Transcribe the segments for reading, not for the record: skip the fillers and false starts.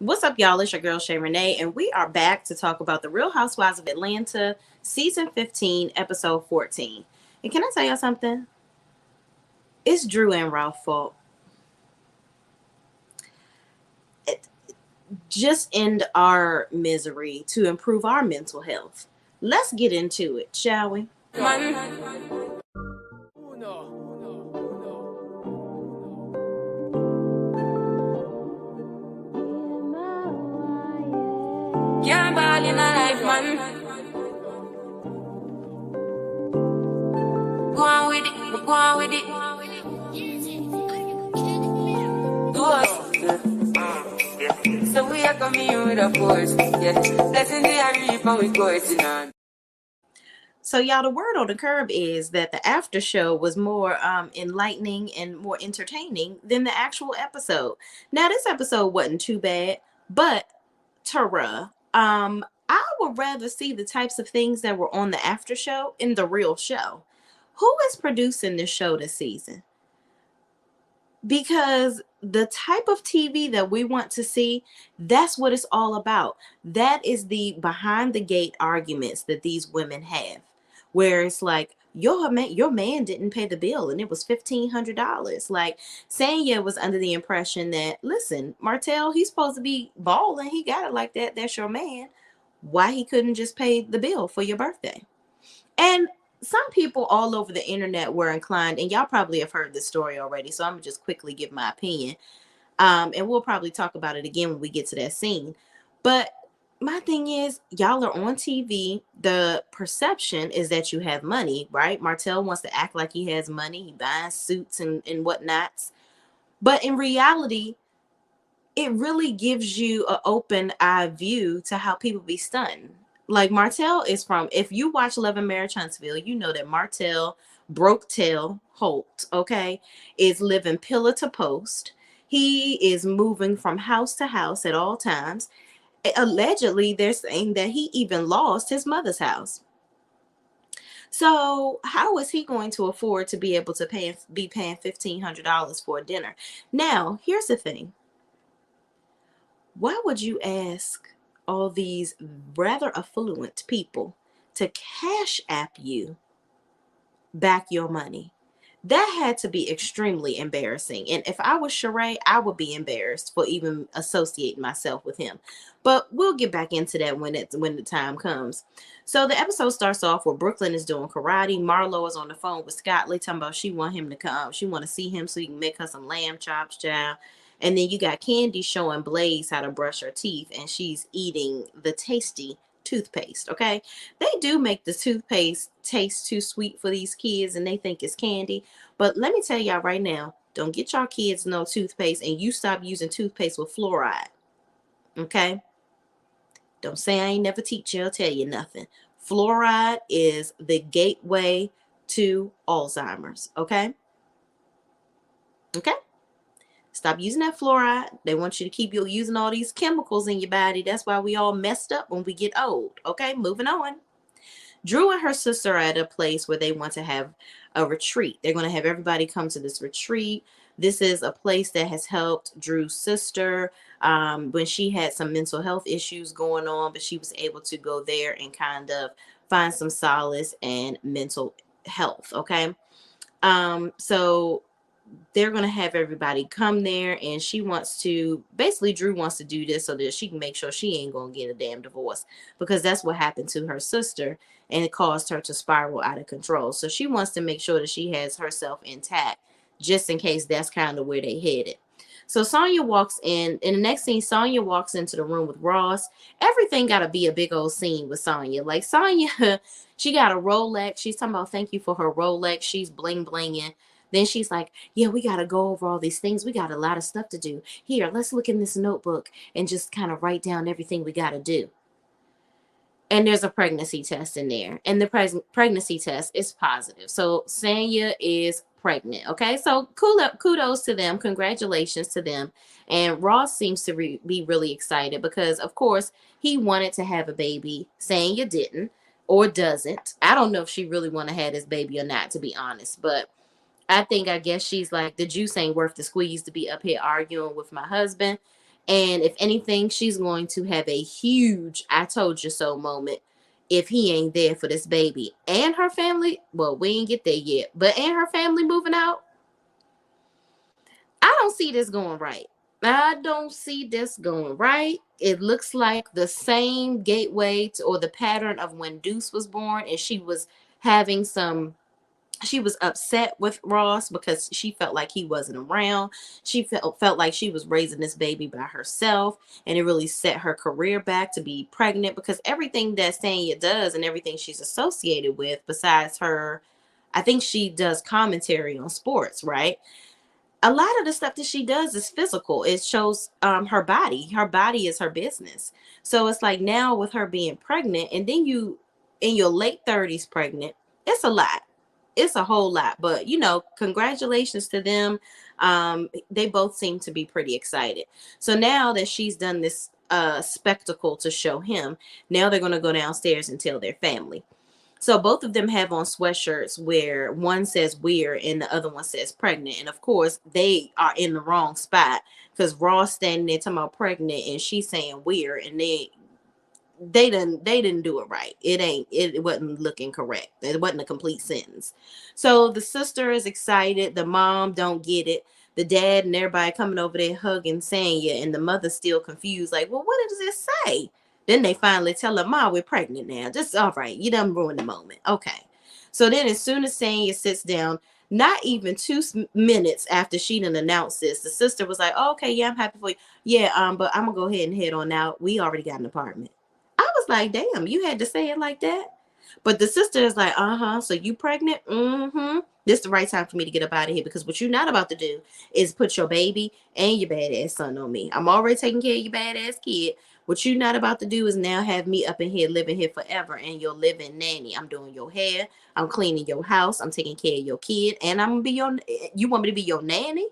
What's up, y'all? It's your girl Shay Renee, and we are back to talk about the Real Housewives of Atlanta, season 15, episode 14. And can I tell y'all something? It's Drew and Ralph's fault. Just end our misery to improve our mental health. Let's get into it, shall we? Can't ball in a life, man. Go on with it, go on with it. Do us. So we are coming in with a force. Yeah. Blessing the reap and we coursing on. So, y'all, the word on the curb is that the after show was more enlightening and more entertaining than the actual episode. Now, this episode wasn't too bad, but Tara, I would rather see the types of things that were on the after show in the real show. Who is producing this show this season? Because the type of TV that we want to see, that's what it's all about. That is the behind the gate arguments that these women have, where it's like, your man didn't pay the bill and it was $1,500. Like, Sanya was under the impression that, listen, Martell, he's supposed to be balling. He got it like that. That's your man. Why he couldn't just pay the bill for your birthday? And some people all over the internet were inclined, and y'all probably have heard this story already, so I'm gonna just quickly give my opinion. And we'll probably talk about it again when we get to that scene. But my thing is, y'all are on TV. The perception is that you have money, right? Martell wants to act like he has money. He buys suits and whatnots. But in reality, it really gives you an open eye view to how people be stunned. Like, Martell is from, if you watch Love and Marriage Huntsville, you know that Martell Broketail Holt, okay, is living pillar to post. He is moving from house to house at all times. Allegedly, they're saying that he even lost his mother's house. So how is he going to afford to be able to be paying $1,500 for a dinner? Now, here's the thing. Why would you ask all these rather affluent people to cash app you back your money? That had to be extremely embarrassing. And if I was Sheree, I would be embarrassed for even associating myself with him. But we'll get back into that when the time comes. So the episode starts off where Brooklyn is doing karate. Marlo is on the phone with Scott Lee talking about she want him to come. She want to see him so he can make her some lamb chops, child. And then you got Candy showing Blaze how to brush her teeth, and she's eating the tasty toothpaste. Okay, they do make the toothpaste taste too sweet for these kids, and they think it's candy. But let me tell y'all right now, don't get y'all kids no toothpaste, and you stop using toothpaste with fluoride. Okay, don't say I ain't never teach you. I'll tell you nothing. Fluoride is the gateway to Alzheimer's. Okay. Stop using that fluoride. They want you to keep using all these chemicals in your body. That's why we all messed up when we get old. Okay, moving on. Drew and her sister are at a place where they want to have a retreat. They're going to have everybody come to this retreat. This is a place that has helped Drew's sister when she had some mental health issues going on, but she was able to go there and kind of find some solace and mental health. Okay. So they're going to have everybody come there, and she wants to, basically Drew wants to do this so that she can make sure she ain't going to get a damn divorce, because that's what happened to her sister and it caused her to spiral out of control. So she wants to make sure that she has herself intact just in case that's kind of where they headed. So Sonya walks in the next scene. Sonya walks into the room with Ross. Everything got to be a big old scene with Sonya. Like, Sonya, she got a Rolex. She's talking about thank you for her Rolex. She's bling blinging. Then she's like, yeah, we got to go over all these things. We got a lot of stuff to do. Here, let's look in this notebook and just kind of write down everything we got to do. And there's a pregnancy test in there. And the pregnancy test is positive. So Sanya is pregnant. Okay, so kudos to them. Congratulations to them. And Ross seems to be really excited because, of course, he wanted to have a baby. Sanya didn't or doesn't. I don't know if she really want to have this baby or not, to be honest. But I guess she's like, the juice ain't worth the squeeze to be up here arguing with my husband. And if anything, she's going to have a huge "I told you so" moment if he ain't there for this baby and her family. Well, we ain't get there yet, but and her family moving out. I don't see this going right. I don't see this going right. It looks like the same gateway to, or the pattern of when Deuce was born, and she was having some. She was upset with Ross because she felt like he wasn't around. She felt like she was raising this baby by herself, and it really set her career back to be pregnant because everything that Sanya does and everything she's associated with, besides her, I think she does commentary on sports, right? A lot of the stuff that she does is physical. It shows her body. Her body is her business. So it's like now with her being pregnant, and then you in your late 30s pregnant, it's a lot. It's a whole lot. But congratulations to them. They both seem to be pretty excited. So now that she's done this spectacle to show him, now they're gonna go downstairs and tell their family. So both of them have on sweatshirts where one says "we're" and the other one says "pregnant." And of course, they are in the wrong spot because Ross standing there talking about pregnant and she's saying "we're," and they didn't do it right. It wasn't looking correct. It wasn't a complete sentence. So the sister is excited. The mom don't get it. The dad and everybody coming over there hugging Sanya, and the mother's still confused. Like, well, what does it say? Then they finally tell her, "Ma, we're pregnant now." Just all right. You done ruined the moment. Okay. So then, as soon as Sanya sits down, not even 2 minutes after she done announced this, the sister was like, "Oh, okay, yeah, I'm happy for you. Yeah, but I'm gonna go ahead and head on out. We already got an apartment." I was like, damn, you had to say it like that. But the sister is like, so you pregnant? Mm-hmm. This is the right time for me to get up out of here because what you're not about to do is put your baby and your badass son on me. I'm already taking care of your badass kid. What you're not about to do is now have me up in here living here forever and your living nanny. I'm doing your hair. I'm cleaning your house. I'm taking care of your kid. And I'm going to be you want me to be your nanny?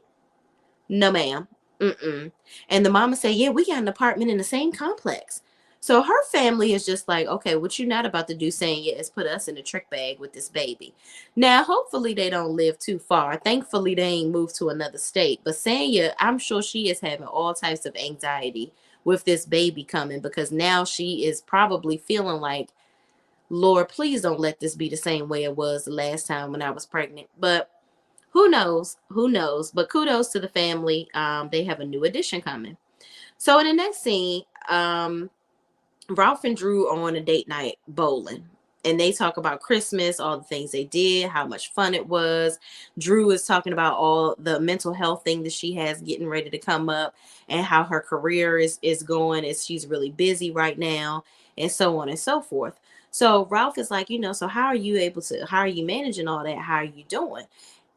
No, ma'am. Mm-mm. And the mama said, yeah, we got an apartment in the same complex. So her family is just like, okay, what you're not about to do, saying is put us in a trick bag with this baby. Now, hopefully they don't live too far. Thankfully, they ain't moved to another state. But Sanya, I'm sure she is having all types of anxiety with this baby coming because now she is probably feeling like, Lord, please don't let this be the same way it was the last time when I was pregnant. But who knows? Who knows? But kudos to the family. They have a new addition coming. So in the next scene, Ralph and Drew are on a date night bowling. And they talk about Christmas, all the things they did, how much fun it was. Drew is talking about all the mental health thing that she has getting ready to come up and how her career is going as she's really busy right now and so on and so forth. So Ralph is like, so how are you managing all that? How are you doing?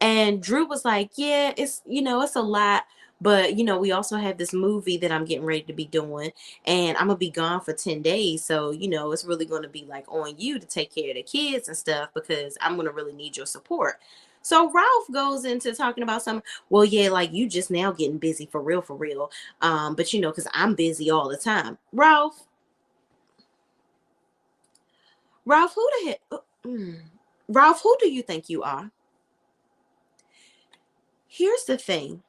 And Drew was like, yeah, it's a lot. But, we also have this movie that I'm getting ready to be doing and I'm gonna be gone for 10 days. So, it's really gonna be like on you to take care of the kids and stuff because I'm gonna really need your support. So Ralph goes into talking about some, well, yeah, like you just now getting busy for real, for real. But because I'm busy all the time. Ralph, who the heck? Ralph, who do you think you are? Here's the thing.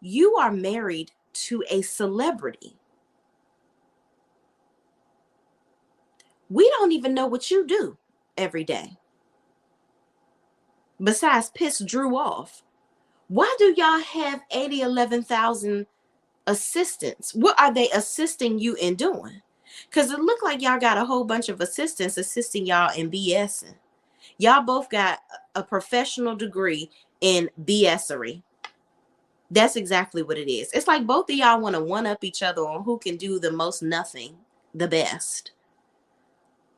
You are married to a celebrity. We don't even know what you do every day. Besides piss Drew off. Why do y'all have 11,000 assistants? What are they assisting you in doing? Because it looked like y'all got a whole bunch of assistants assisting y'all in BSing. Y'all both got a professional degree in BSery. That's exactly what it is. It's like both of y'all want to one up each other on who can do the most nothing the best.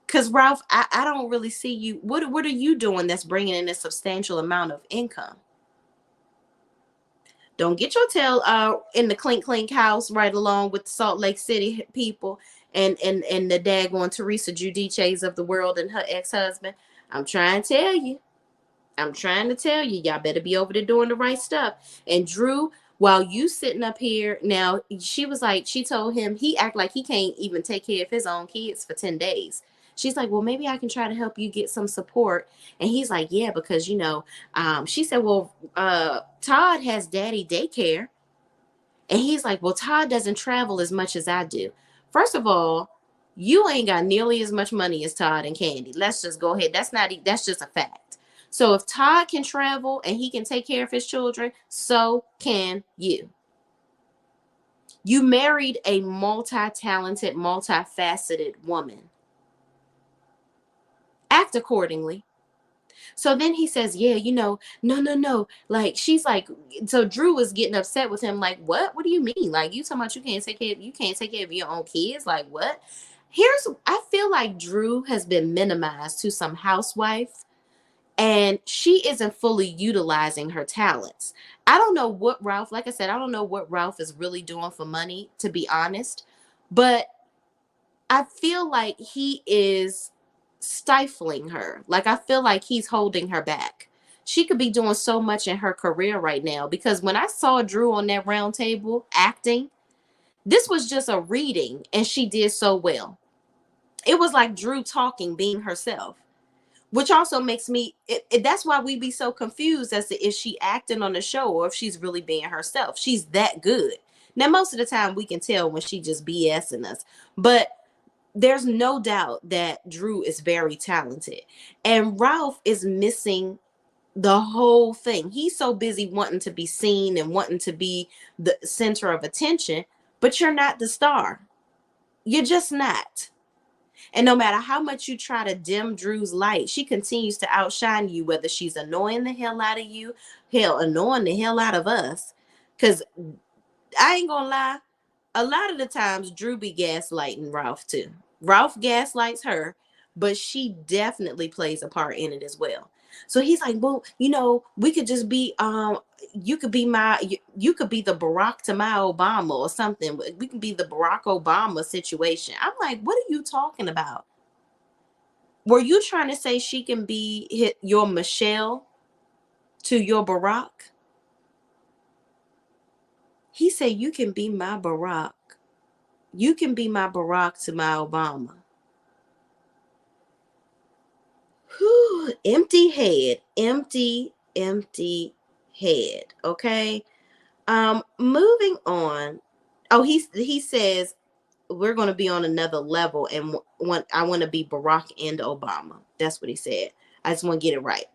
Because Ralph, I don't really see you. What are you doing that's bringing in a substantial amount of income? Don't get your tail in the clink clink house right along with the Salt Lake City people and the daggone Teresa Giudice's of the world and her ex-husband. I'm trying to tell you. Y'all better be over there doing the right stuff. And Drew, while you sitting up here now, she told him he act like he can't even take care of his own kids for 10 days. She's like, well, maybe I can try to help you get some support. And he's like, yeah, because, she said, well, Todd has daddy daycare. And he's like, well, Todd doesn't travel as much as I do. First of all, you ain't got nearly as much money as Todd and Candy. Let's just go ahead. That's just a fact. So if Todd can travel and he can take care of his children, so can you. You married a multi-talented, multifaceted woman. Act accordingly. So then he says, yeah, no. Like, she's like, so Drew is getting upset with him. Like, what? What do you mean? Like, you talking about you can't take care of your own kids? Like, what? I feel like Drew has been minimized to some housewife, and she isn't fully utilizing her talents. I don't know what Ralph, like I said, I don't know what Ralph is really doing for money, to be honest. But I feel like he is stifling her. Like, I feel like he's holding her back. She could be doing so much in her career right now, because when I saw Drew on that round table acting, this was just a reading and she did so well. It was like Drew talking, being herself, which also makes me, that's why we be so confused as to if she acting on the show or if she's really being herself. She's that good. Now, most of the time we can tell when she just BSing us, but there's no doubt that Drew is very talented, and Ralph is missing the whole thing. He's so busy wanting to be seen and wanting to be the center of attention, but you're not the star. You're just not. And no matter how much you try to dim Drew's light, she continues to outshine you, whether she's annoying the hell out of you, hell, annoying the hell out of us. Because I ain't gonna lie, a lot of the times Drew be gaslighting Ralph too. Ralph gaslights her, but she definitely plays a part in it as well. So he's like, well, we could just be you could be you could be the Barack to my Obama or something. We can be the Barack Obama situation. I'm like, what are you talking about? Were you trying to say she can be your Michelle to your Barack? He said, you can be my Barack. You can be my Barack to my Obama. Whew, empty head. Empty head. Okay. Moving on. Oh, he says we're going to be on another level, and I want to be Barack and Obama. That's what he said. I just want to get it right.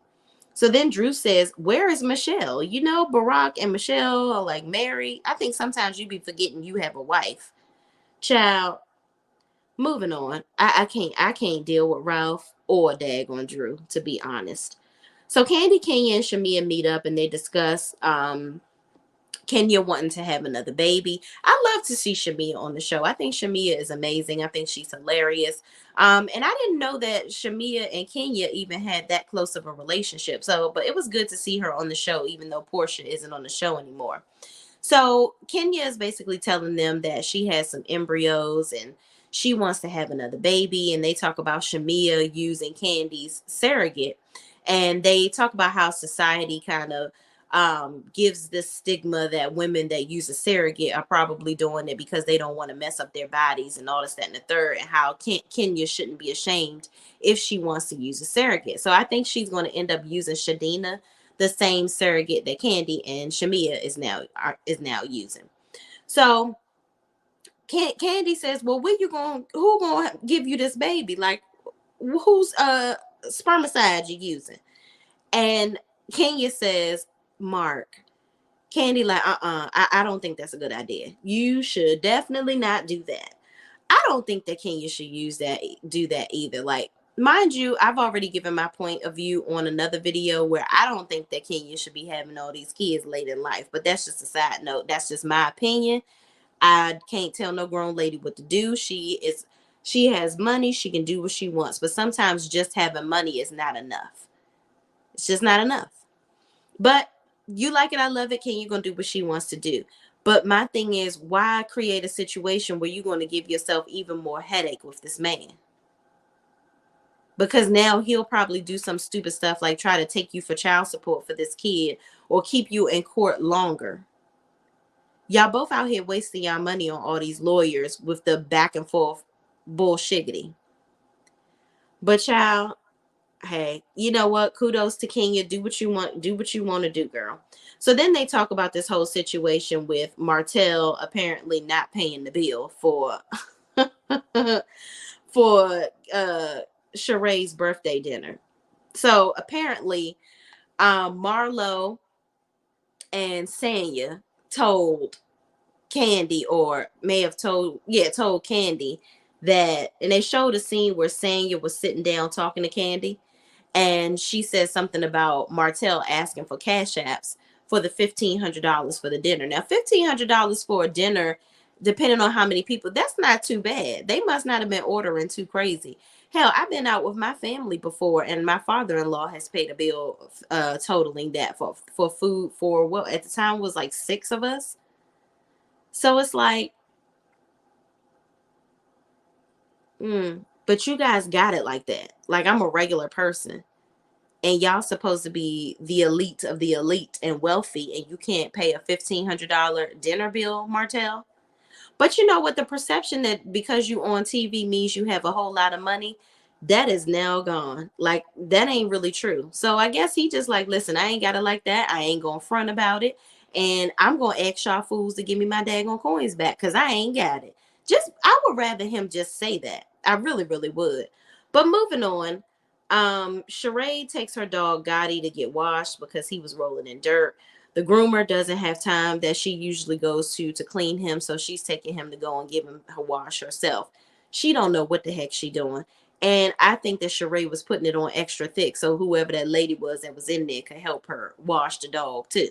So then Drew says, where is Michelle? Barack and Michelle are like married. I think sometimes you be forgetting you have a wife. Child, moving on. I can't deal with Ralph or daggone Drew, to be honest. So Candy, Kenya, and Shamia meet up and they discuss Kenya wanting to have another baby. I love to see Shamia on the show. I think Shamia is amazing. I think she's hilarious. And I didn't know that Shamia and Kenya even had that close of a relationship. But it was good to see her on the show, even though Portia isn't on the show anymore. So Kenya is basically telling them that she has some embryos and she wants to have another baby. And they talk about Shamia using Candy's surrogate. And they talk about how society kind of gives this stigma that women that use a surrogate are probably doing it because they don't want to mess up their bodies and all this, that, and the third, and how Kenya shouldn't be ashamed if she wants to use a surrogate. So I think she's going to end up using Shadina, the same surrogate that Candy and Shamia is now using. So Candy says, well, who gonna give you this baby? Like, whose spermicide you using? And Kenya says, Mark. Candy like, I don't think that's a good idea. You should definitely not do that. I don't think that Kenya should do that either. Like, mind you, I've already given my point of view on another video where I don't think that Kenya should be having all these kids late in life. But that's just a side note. That's just my opinion. I can't tell no grown lady what to do. She has money. She can do what she wants. But sometimes just having money is not enough. It's just not enough. But you like it, I love it. Kenya gonna do what she wants to do. But my thing is, why create a situation where you're going to give yourself even more headache with this man? Because now he'll probably do some stupid stuff like try to take you for child support for this kid or keep you in court longer. Y'all both out here wasting y'all money on all these lawyers with the back and forth bullshiggity. But y'all, Hey, you know what? Kudos to Kenya. Do what you want. Do what you want to do, girl. So then they talk about this whole situation with Martell apparently not paying the bill for for Sheree's birthday dinner. So apparently, Marlo and Sanya told Candy, or may have told Candy that, and they showed a scene where Sanya was sitting down talking to Candy, and she said something about Martell asking for cash apps for the $1,500 for the dinner. Now, $1,500 for a dinner, depending on how many people, that's not too bad. They must not have been ordering too crazy. Hell, I've been out with my family before, and my father-in-law has paid a bill totaling that for food for what at the time was like six of us. So it's like, but you guys got it like that. Like I'm a regular person, and y'all supposed to be the elite of the elite and wealthy, and you can't pay a $1,500 dinner bill, Martell. But you know what? The perception that because you on TV means you have a whole lot of money, that is now gone. Like that ain't really true. So I guess he just like, listen, I ain't got it like that. I ain't gonna front about it. And I'm gonna ask y'all fools to give me my daggone coins back because I ain't got it. Just I would rather him just say that. I really, really would. But moving on, Sheree takes her dog Gotti to get washed because he was rolling in dirt. The groomer doesn't have time that she usually goes to clean him, so she's taking him to go and give him a wash herself. She don't know what the heck she doing. And I think that Sheree was putting it on extra thick so whoever that lady was that was in there could help her wash the dog too.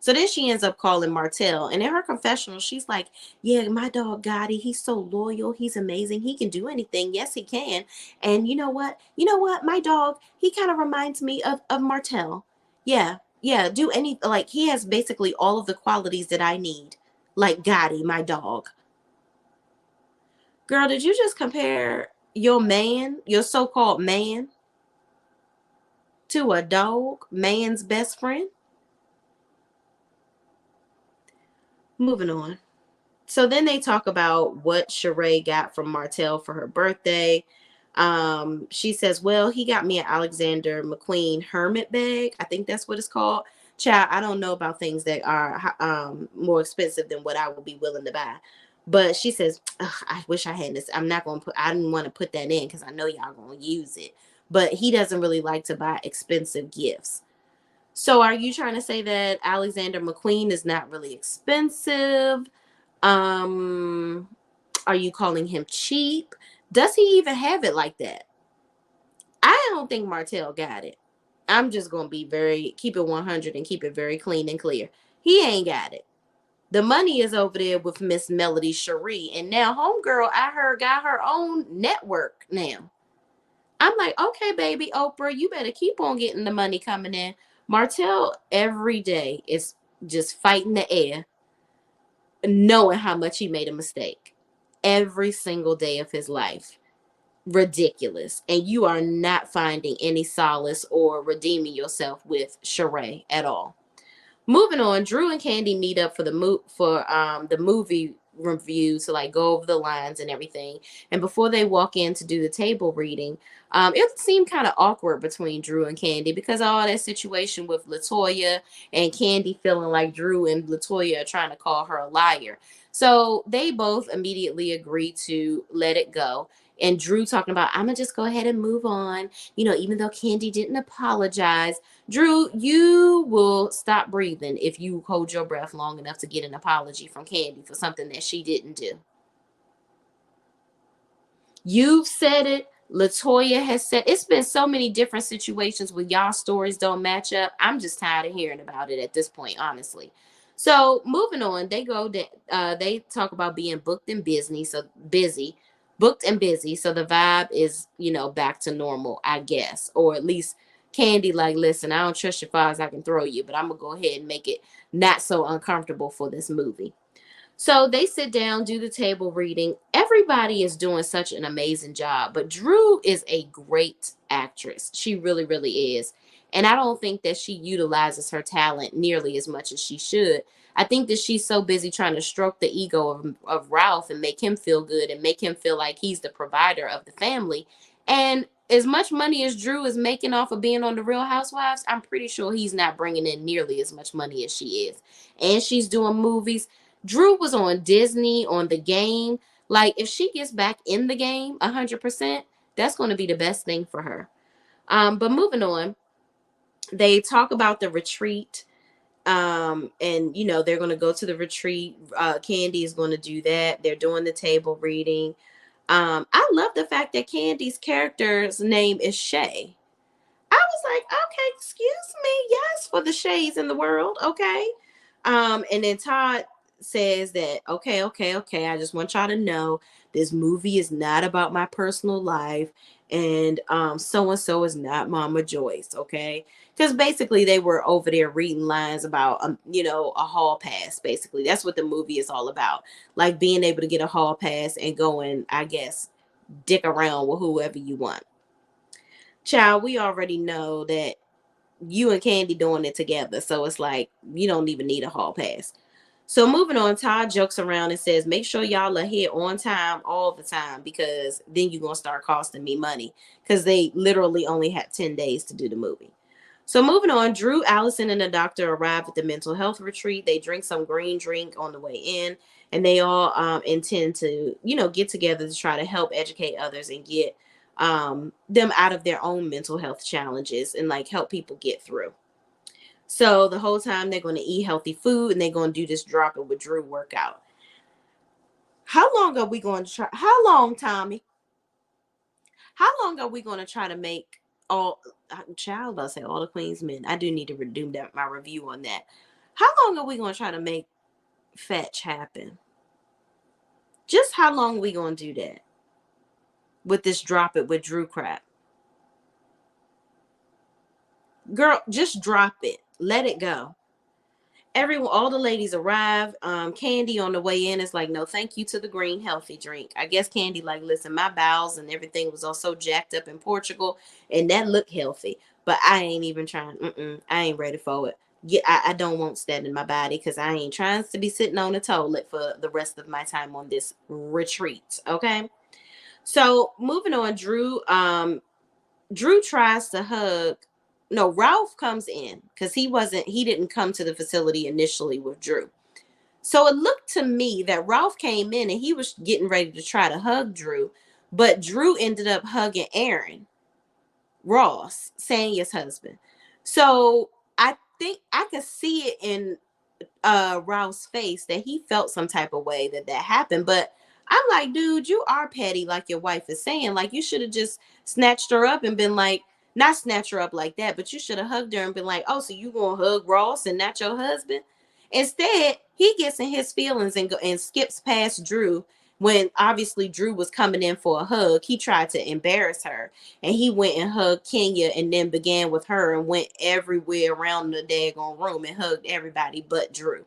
So then she ends up calling Martell. And in her confessional, she's like, yeah, my dog Gotti, he's so loyal. He's amazing. He can do anything. Yes, he can. And you know what? You know what? My dog, he kind of reminds me of Martell. Yeah, yeah, do any, like, he has basically all of the qualities that I need. Like Gotti, my dog. Girl, did you just compare your man, your so-called man, to a dog, man's best friend? Moving on. So then they talk about what Sheree got from Martell for her birthday. She says, well, he got me an Alexander McQueen hermit bag. I think that's what it's called. Child, I don't know about things that are more expensive than what I would be willing to buy. But she says, I wish I had this. I'm not going to put, I didn't want to put that in because I know y'all going to use it. But he doesn't really like to buy expensive gifts. So are you trying to say that Alexander McQueen is not really expensive? Um, are you calling him cheap? Does he even have it like that? I don't think Martell got it. I'm just gonna be very keep it 100 and keep it very clean and clear. He ain't got it. The money is over there with Miss Melody Cherie, and now homegirl I heard got her own network now. I'm like, okay, baby Oprah, you better keep on getting the money coming in. Martell every day is just fighting the air, knowing how much he made a mistake every single day of his life. Ridiculous. And you are not finding any solace or redeeming yourself with Sheree at all. Moving on, Drew and Candy meet up for the movie review to like go over the lines and everything. And before they walk in to do the table reading, it seemed kind of awkward between Drew and Candy because of all that situation with Latoya and Candy feeling like Drew and Latoya are trying to call her a liar. So they both immediately agree to let it go. And Drew talking about, I'm gonna just go ahead and move on. You know, even though Candy didn't apologize, Drew, you will stop breathing if you hold your breath long enough to get an apology from Candy for something that she didn't do. You've said it. Latoya has said it's been so many different situations where y'all stories don't match up. I'm just tired of hearing about it at this point, honestly. So moving on, they talk about being booked and busy. So the vibe is, back to normal, I guess, or at least Candy like, listen, I don't trust you far as I can throw you, but I'm gonna go ahead and make it not so uncomfortable for this movie. So they sit down, do the table reading. Everybody is doing such an amazing job, but Drew is a great actress. She really, really is. And I don't think that she utilizes her talent nearly as much as she should. I think that she's so busy trying to stroke the ego of Ralph and make him feel good and make him feel like he's the provider of the family. And as much money as Drew is making off of being on the Real Housewives, I'm pretty sure he's not bringing in nearly as much money as she is. And she's doing movies. Drew was on Disney, on The Game. Like, if she gets back in the game 100%, that's going to be the best thing for her. But moving on, they talk about the retreat. And they're going to go to the retreat. Candy is going to do that. They're doing the table reading. I love the fact that Candy's character's name is Shay. I was like, okay, excuse me, yes, for the Shays in the world, okay. And then Todd says that, okay, I just want y'all to know this movie is not about my personal life, and so and so is not Mama Joyce, okay? Because basically they were over there reading lines about a hall pass. Basically, that's what the movie is all about, like being able to get a hall pass and going, I guess, dick around with whoever you want. Child, we already know that you and Candy doing it together. So it's like, you don't even need a hall pass. So moving on, Todd jokes around and says, make sure y'all are here on time all the time, because then you're going to start costing me money, because they literally only had 10 days to do the movie. So moving on, Drew, Allison, and the doctor arrive at the mental health retreat. They drink some green drink on the way in, and they all intend to, get together to try to help educate others and get them out of their own mental health challenges and like help people get through. So the whole time they're going to eat healthy food and they're going to do this drop it with Drew workout. How long are we going to try? How long, Tommy? How long are we going to try to make all child? I'll say all the Queen's men. I do need to redo that my review on that. How long are we going to try to make fetch happen? Just how long are we going to do that with this drop it with Drew crap? Girl, just drop it. Let it go. Everyone, all the ladies arrive. Candy on the way in is like, no, thank you to the green healthy drink. I guess Candy like, listen, my bowels and everything was all so jacked up in Portugal, and that looked healthy, but I ain't even trying. I ain't ready for it. Yeah, I don't want that in my body, because I ain't trying to be sitting on the toilet for the rest of my time on this retreat. Okay, so moving on, Drew tries to hug. No, Ralph comes in because he didn't come to the facility initially with Drew. So it looked to me that Ralph came in and he was getting ready to try to hug Drew, but Drew ended up hugging Aaron Ross, Sanya's husband. So I think I could see it in Ralph's face that he felt some type of way that happened. But I'm like, dude, you are petty, like your wife is saying. Like, you should have just snatched her up and been like, not snatch her up like that, but you should have hugged her and been like, oh, so you gonna hug Ross and not your husband? Instead, he gets in his feelings and skips past Drew. When obviously Drew was coming in for a hug, he tried to embarrass her, and he went and hugged Kenya and then began with her and went everywhere around the daggone room and hugged everybody but Drew.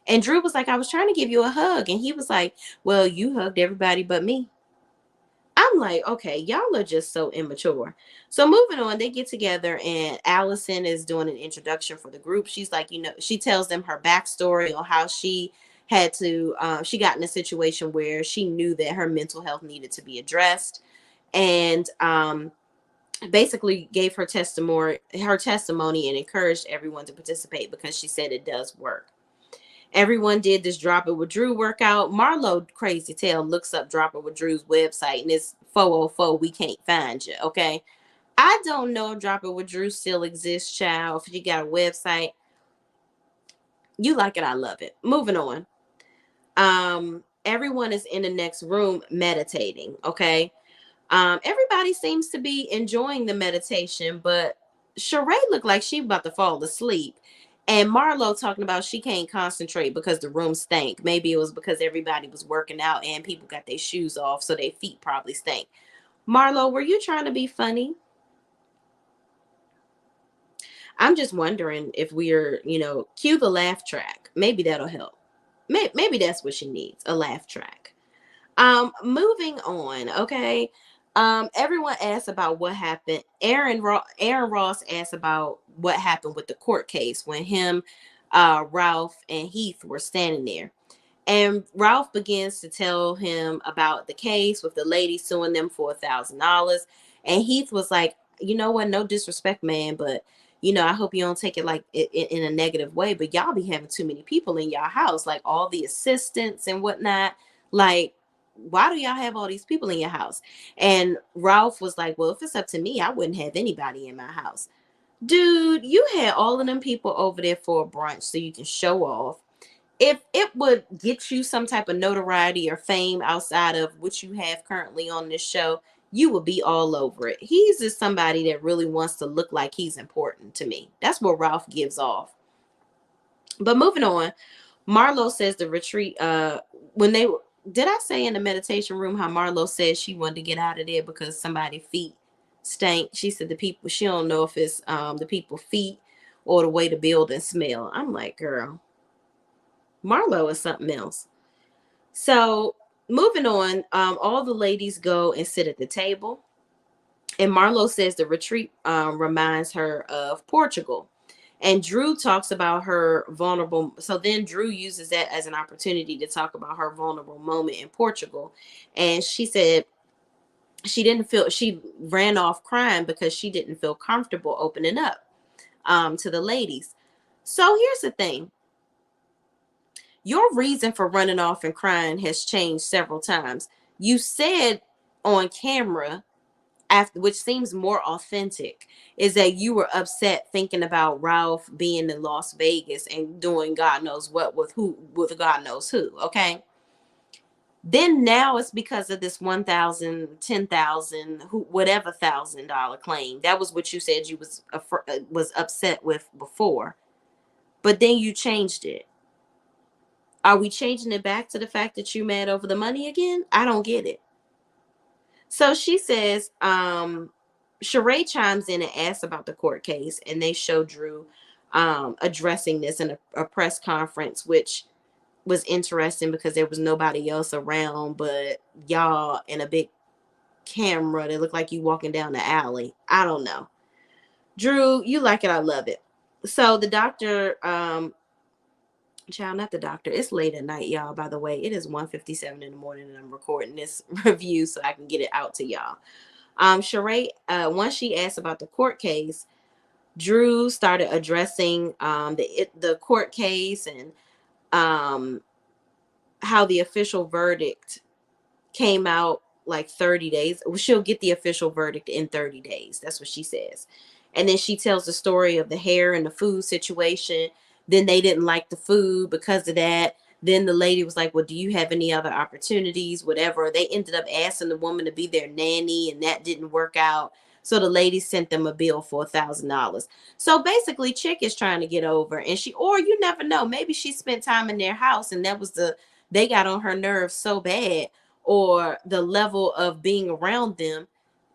And Drew was like, I was trying to give you a hug. And he was like, well, you hugged everybody but me. I'm like, okay, y'all are just so immature. So moving on, they get together and Allison is doing an introduction for the group. She's like, she tells them her backstory on how she had to, she got in a situation where she knew that her mental health needed to be addressed. And basically gave her testimony and encouraged everyone to participate because she said it does work. Everyone did this Drop It With Drew workout. Marlo Crazy Tail looks up Drop It With Drew's website and it's 404. We can't find you. Okay. I don't know if Drop It With Drew still exists, child. If you got a website, you like it. I love it. Moving on. Everyone is in the next room meditating. Okay. Everybody seems to be enjoying the meditation, but Sheree looked like she about to fall asleep. And Marlo talking about she can't concentrate because the room stank. Maybe it was because everybody was working out and people got their shoes off, so their feet probably stank. Marlo, were you trying to be funny? I'm just wondering if we're, cue the laugh track. Maybe that'll help. Maybe that's what she needs, a laugh track. Moving on, okay. Everyone asked about what happened. Aaron Ross asked about what happened with the court case when him, Ralph, and Heath were standing there. And Ralph begins to tell him about the case with the lady suing them for $1,000. And Heath was like, you know what, no disrespect, man, but I hope you don't take it like in a negative way, but y'all be having too many people in y'all house, like all the assistants and whatnot. Like, why do y'all have all these people in your house? And Ralph was like, well, if it's up to me, I wouldn't have anybody in my house. Dude, you had all of them people over there for a brunch so you can show off. If it would get you some type of notoriety or fame outside of what you have currently on this show, you would be all over it. He's just somebody that really wants to look like he's important to me. That's what Ralph gives off. But moving on, Marlo says the retreat, when they did I say in the meditation room how Marlo said she wanted to get out of there because somebody feet stank? She said the people, she don't know if it's the people feet or the way the building smell. I'm like, girl, Marlo is something else. So moving on, all the ladies go and sit at the table. And Marlo says the retreat reminds her of Portugal. And Drew talks about her vulnerable. So then Drew uses that as an opportunity to talk about her vulnerable moment in Portugal. And she said she ran off crying because she didn't feel comfortable opening up to the ladies. So here's the thing. Your reason for running off and crying has changed several times. You said on camera, after, which seems more authentic, is that you were upset thinking about Ralph being in Las Vegas and doing God knows what with God knows who. Okay. Then now it's because of this 1,000, 10,000, whatever $1,000 claim. That was what you said you was upset with before, but then you changed it. Are we changing it back to the fact that you mad over the money again? I don't get it. So she says, Sheree chimes in and asks about the court case, and they show Drew addressing this in a press conference, which was interesting because there was nobody else around but y'all in a big camera that looked like you walking down the alley. I don't know. Drew, you like it, I love it. So the doctor, child, not the doctor. It's late at night, y'all. By the way, it is 1:57 in the morning, and I'm recording this review so I can get it out to y'all. Sheree, once she asked about the court case, Drew started addressing the court case and how the official verdict came out like 30 days. She'll get the official verdict in 30 days. That's what she says. And then she tells the story of the hair and the food situation. Then they didn't like the food because of that. Then the lady was like, well, do you have any other opportunities? Whatever. They ended up asking the woman to be their nanny, and that didn't work out. So the lady sent them a bill for $1,000. So basically, chick is trying to get over, and or you never know, maybe she spent time in their house, and they got on her nerves so bad, or the level of being around them,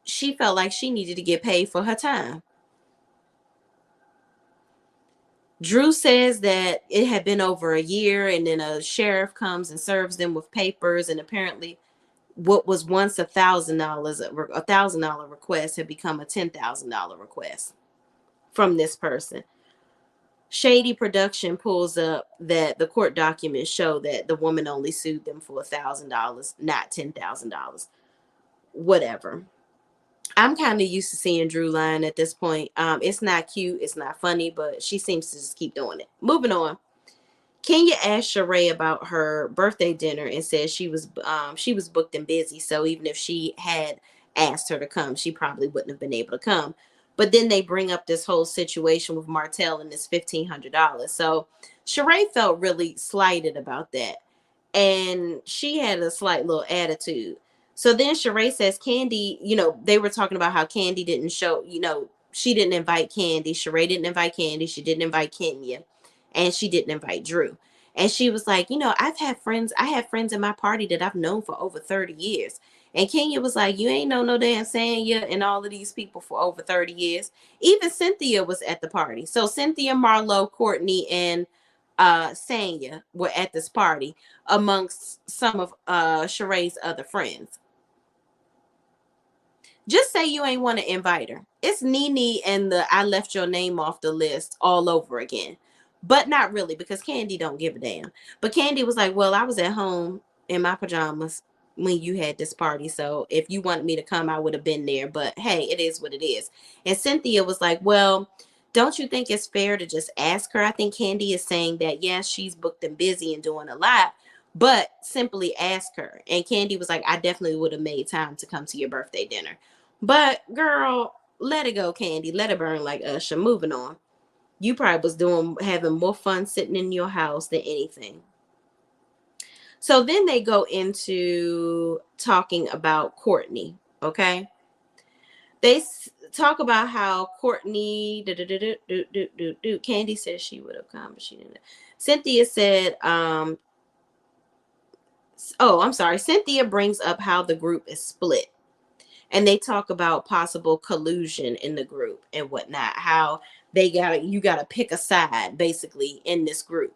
she felt like she needed to get paid for her time. Drew says that it had been over a year, and then a sheriff comes and serves them with papers, and apparently what was once $1,000 request had become a $10,000 request from this person. Shady Production pulls up that the court documents show that the woman only sued them for $1,000, not $10,000. Whatever. I'm kind of used to seeing Drew lying at this point. It's not cute, it's not funny, but she seems to just keep doing it. Moving on. Kenya asked Sheree about her birthday dinner and said she was booked and busy, so even if she had asked her to come, she probably wouldn't have been able to come. But then they bring up this whole situation with Martell and this $1,500. So Sheree felt really slighted about that, and she had a slight little attitude. So then Sheree says Candy, they were talking about how Candy didn't show, she didn't invite Candy. Sheree didn't invite Candy. She didn't invite Kenya. And she didn't invite Drew. And she was like, I have friends in my party that I've known for over 30 years. And Kenya was like, you ain't know no damn Sanya and all of these people for over 30 years. Even Cynthia was at the party. So Cynthia, Marlo, Courtney, and Sanya were at this party amongst some of Sheree's other friends. Just say you ain't want to invite her. It's Nene and the I left your name off the list all over again. But not really, because Candy don't give a damn. But Candy was like, well, I was at home in my pajamas. when you had this party. So if you wanted me to come, I would have been there. But hey, it is what it is. And Cynthia was like, well, don't you think it's fair to just ask her? I think Candy is saying that, yes, she's booked and busy and doing a lot, but simply ask her. And Candy was like, I definitely would have made time to come to your birthday dinner. But girl, let it go, Candy. Let it burn like Usher. Moving on. You probably was having more fun sitting in your house than anything. So then they go into talking about Courtney. Okay. They talk about how Courtney, Candy says she would have come, but she didn't. Cynthia said, oh, I'm sorry. Cynthia brings up how the group is split. And they talk about possible collusion in the group and whatnot, how you gotta pick a side basically in this group.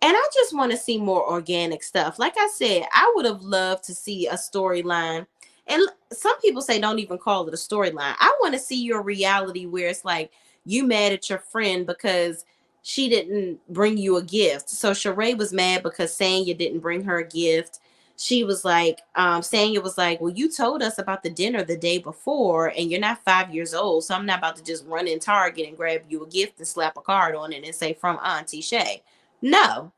And I just want to see more organic stuff. Like I said, I would have loved to see a storyline. And some people say don't even call it a storyline. I want to see your reality where it's like you mad at your friend because she didn't bring you a gift. So Sheree was mad because Sanya didn't bring her a gift. She was like, Sanya was like, well, you told us about the dinner the day before and you're not 5 years old. So I'm not about to just run in Target and grab you a gift and slap a card on it and say from Auntie Shay. No,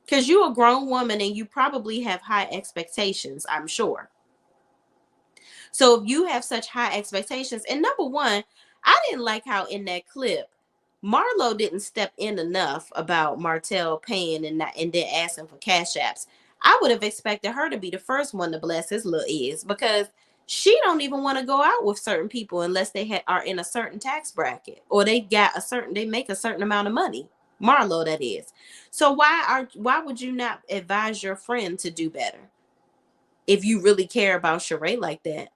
because you're a grown woman and you probably have high expectations, I'm sure. So if you have such high expectations, and number one, I didn't like how in that clip, Marlo didn't step in enough about Martell paying and then asking for cash apps. I would have expected her to be the first one to bless his little ears because she don't even want to go out with certain people unless they are in a certain tax bracket or they make a certain amount of money. Marlo, that is. So why would you not advise your friend to do better if you really care about Sheree like that?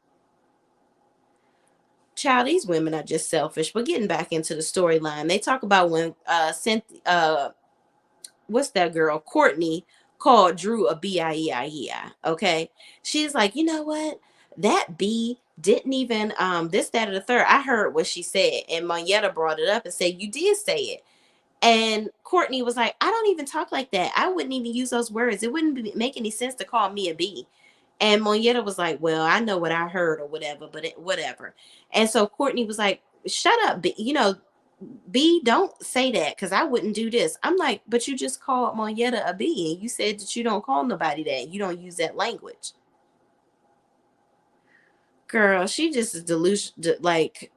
Child, these women are just selfish. But getting back into the storyline, they talk about when Cynthia, what's that girl? Courtney called Drew a B-I-E-I-E-I. Okay. She's like, you know what? That B didn't even this, that, or the third. I heard what she said. And Monietta brought it up and said, you did say it. And Courtney was like, I don't even talk like that. I wouldn't even use those words. It wouldn't make any sense to call me a B. And Monietta was like, well, I know what I heard or whatever, but whatever. And so Courtney was like, shut up, B. B, don't say that because I wouldn't do this. I'm like, but you just called Monietta a B and you said that you don't call nobody that. You don't use that language. Girl, she just is delusional. Like,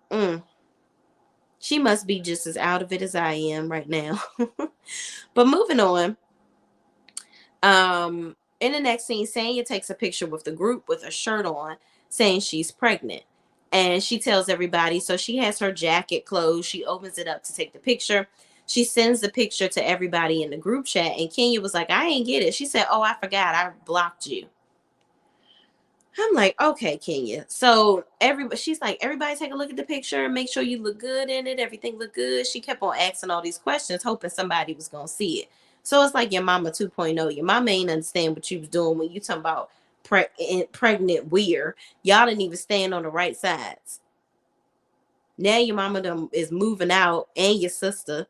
she must be just as out of it as I am right now. But moving on. In the next scene, Sanya takes a picture with the group with a shirt on, saying she's pregnant. And she tells everybody, so she has her jacket closed. She opens it up to take the picture. She sends the picture to everybody in the group chat. And Kenya was like, I ain't get it. She said, oh, I forgot. I blocked you. I'm like, okay, Kenya. So she's like, everybody take a look at the picture. Make sure you look good in it. Everything look good. She kept on asking all these questions, hoping somebody was going to see it. So it's like your mama 2.0. Your mama ain't understand what you was doing when you talking about pregnant weird. Y'all didn't even stand on the right sides. Now your mama is moving out and your sister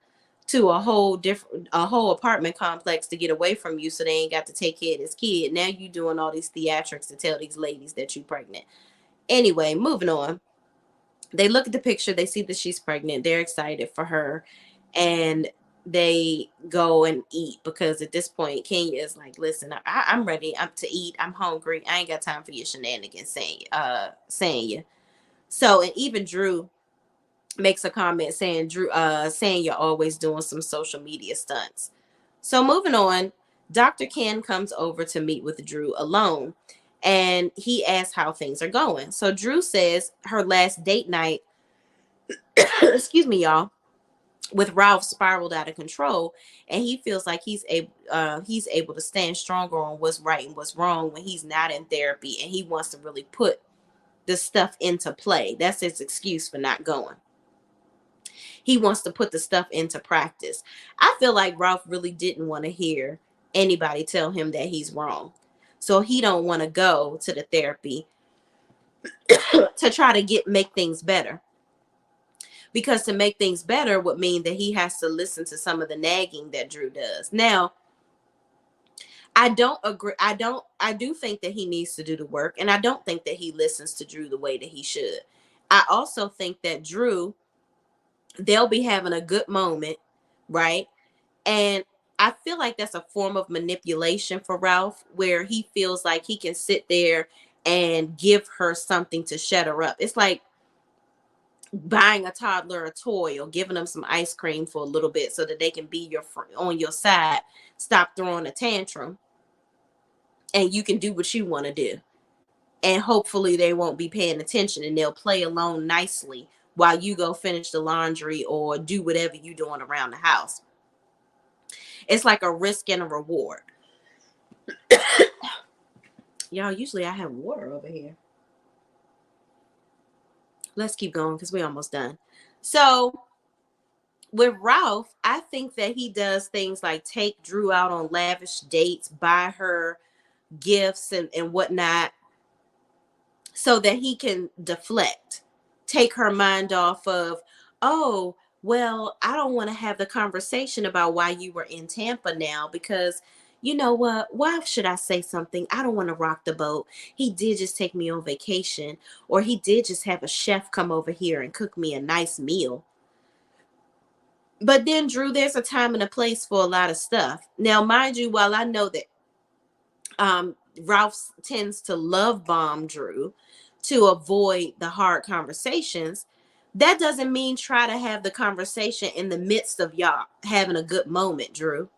to a whole apartment complex to get away from you so they ain't got to take care of this kid. Now you doing all these theatrics to tell these ladies that you pregnant. Anyway, moving on. They look at the picture, they see that she's pregnant, they're excited for her, and they go and eat because at this point Kenya is like, listen, I'm ready. I'm to eat. I'm hungry. I ain't got time for your shenanigans, saying you. So, and even Drew makes a comment saying saying you're always doing some social media stunts. So moving on, Dr. Ken comes over to meet with Drew alone and he asks how things are going. So Drew says her last date night, excuse me, y'all, with Ralph spiraled out of control, and he feels like he's able to stand stronger on what's right and what's wrong when he's not in therapy, and he wants to really put this stuff into play. That's his excuse for not going. He wants to put the stuff into practice. I feel like Ralph really didn't want to hear anybody tell him that he's wrong. So he don't want to go to the therapy to try to make things better. Because to make things better would mean that he has to listen to some of the nagging that Drew does. Now, I don't agree. I do think that he needs to do the work, and I don't think that he listens to Drew the way that he should. I also think that Drew, they'll be having a good moment, right? And I feel like that's a form of manipulation for Ralph, where he feels like he can sit there and give her something to shut her up. It's like buying a toddler a toy or giving them some ice cream for a little bit so that they can be on your side, stop throwing a tantrum, and you can do what you want to do. And hopefully they won't be paying attention and they'll play along nicely while you go finish the laundry or do whatever you're doing around the house. It's like a risk and a reward. Y'all, usually I have water over here. Let's keep going because we're almost done. So with Ralph, I think that he does things like take Drew out on lavish dates, buy her gifts and whatnot, so that he can deflect, take her mind off of, oh, well, I don't want to have the conversation about why you were in Tampa now because you know what? Why should I say something? I don't want to rock the boat. He did just take me on vacation, or he did just have a chef come over here and cook me a nice meal. But then, Drew, there's a time and a place for a lot of stuff. Now, mind you, while I know that Ralph tends to love bomb Drew to avoid the hard conversations, that doesn't mean try to have the conversation in the midst of y'all having a good moment, Drew.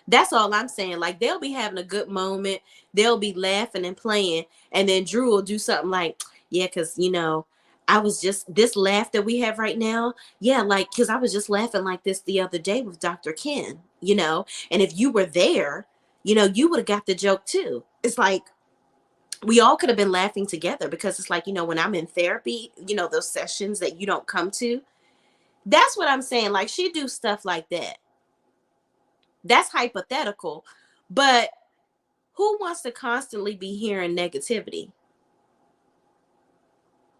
That's all I'm saying. Like, they'll be having a good moment, they'll be laughing and playing, and then Drew will do something like, yeah, because I was just this laugh that we have right now. Yeah, like, because I was just laughing like this the other day with Dr. Ken, and if you were there, you would have got the joke too. It's like we all could have been laughing together, because it's like, when I'm in therapy, those sessions that you don't come to, that's what I'm saying. Like, she do stuff like that. That's hypothetical, but who wants to constantly be hearing negativity?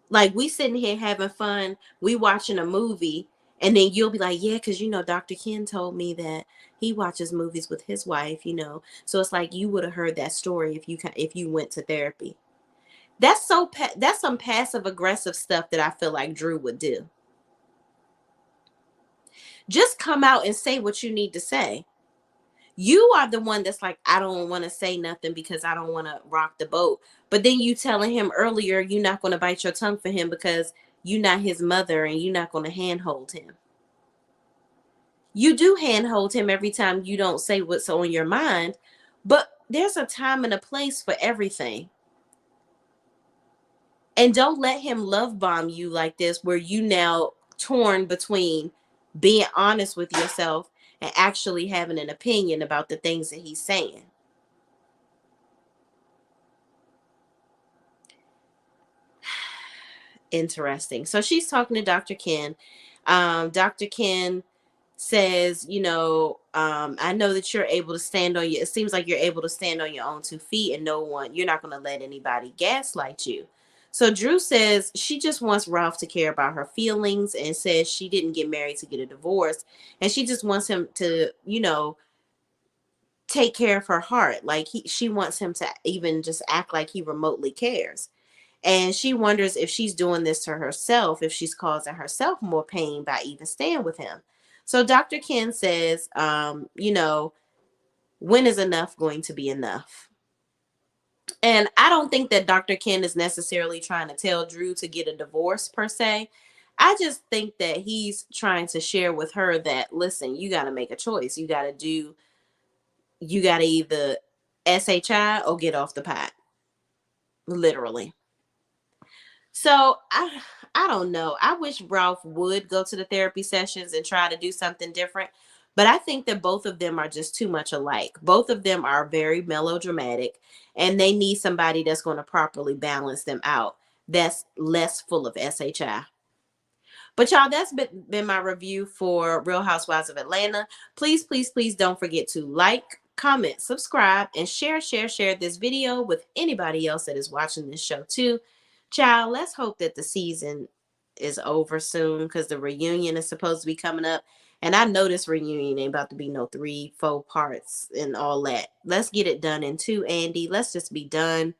Like, we sitting here having fun, we watching a movie, and then you'll be like, yeah, because Dr. Ken told me that he watches movies with his wife, so it's like you would have heard that story if you went to therapy. That's that's some passive aggressive stuff that I feel like Drew would do. Just come out and say what you need to say. You are the one that's like, I don't want to say nothing because I don't want to rock the boat. But then you telling him earlier you're not going to bite your tongue for him because you're not his mother and you're not going to handhold him. You do handhold him every time you don't say what's on your mind, but there's a time and a place for everything. And don't let him love bomb you like this, where you now torn between being honest with yourself and actually having an opinion about the things that he's saying. Interesting. So she's talking to Dr. Ken. Dr. Ken says, I know that you're able to it seems like you're able to stand on your own 2 feet, and you're not going to let anybody gaslight you. So Drew says she just wants Ralph to care about her feelings, and says she didn't get married to get a divorce. And she just wants him to, take care of her heart. Like, she wants him to even just act like he remotely cares. And she wonders if she's doing this to herself, if she's causing herself more pain by even staying with him. So Dr. Ken says, when is enough going to be enough? And I don't think that Dr. Ken is necessarily trying to tell Drew to get a divorce per se. I just think that he's trying to share with her that, listen, you got to make a choice. You got to either SHI or get off the pot. Literally. So I don't know. I wish Ralph would go to the therapy sessions and try to do something different. But I think that both of them are just too much alike. Both of them are very melodramatic, and they need somebody that's going to properly balance them out, that's less full of SHI. But y'all, that's been my review for Real Housewives of Atlanta. Please, please, please don't forget to like, comment, subscribe, and share this video with anybody else that is watching this show too. Child, let's hope that the season is over soon, because the reunion is supposed to be coming up. And I know this reunion ain't about to be no 3-4 parts and all that. Let's get it done in 2, Andy. Let's just be done.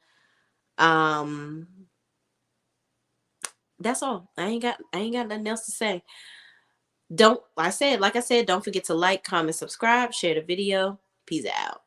That's all. I ain't got nothing else to say. Like I said, don't forget to like, comment, subscribe, share the video. Peace out.